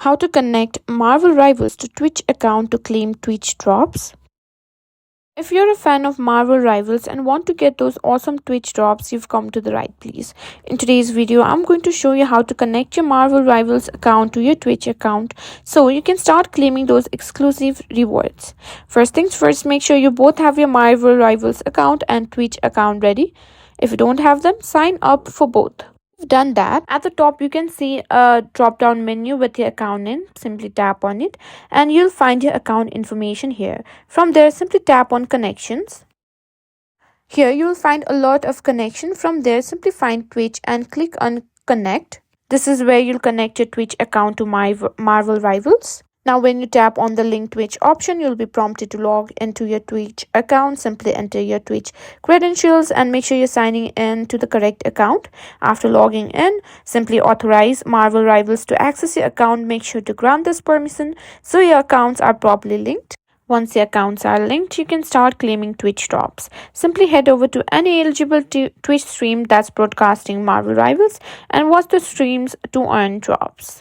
How to connect Marvel Rivals to Twitch account to claim Twitch drops. If you're a fan of Marvel Rivals and want to get those awesome Twitch drops, you've come to the right place. In today's video, I'm going to show you how to connect your Marvel Rivals account to your Twitch account so you can start claiming those exclusive rewards. First things first, make sure you both have your Marvel Rivals account and Twitch account ready. If you don't have them, sign up for both. You've done that, at the top you can see a drop down menu with your account in. Simply tap on it and you'll find your account information here. From there, simply tap on connections. Here you'll find a lot of connection. From there, simply find Twitch and click on connect. This is where you'll connect your Twitch account to Marvel Rivals. Now, when you tap on the link Twitch option, you'll be prompted to log into your Twitch account. Simply enter your Twitch credentials and make sure you're signing in to the correct account. After logging in, simply authorize Marvel Rivals to access your account. Make sure to grant this permission so your accounts are properly linked. Once the accounts are linked, you can start claiming Twitch drops. Simply head over to any eligible Twitch stream that's broadcasting Marvel Rivals and watch the streams to earn drops.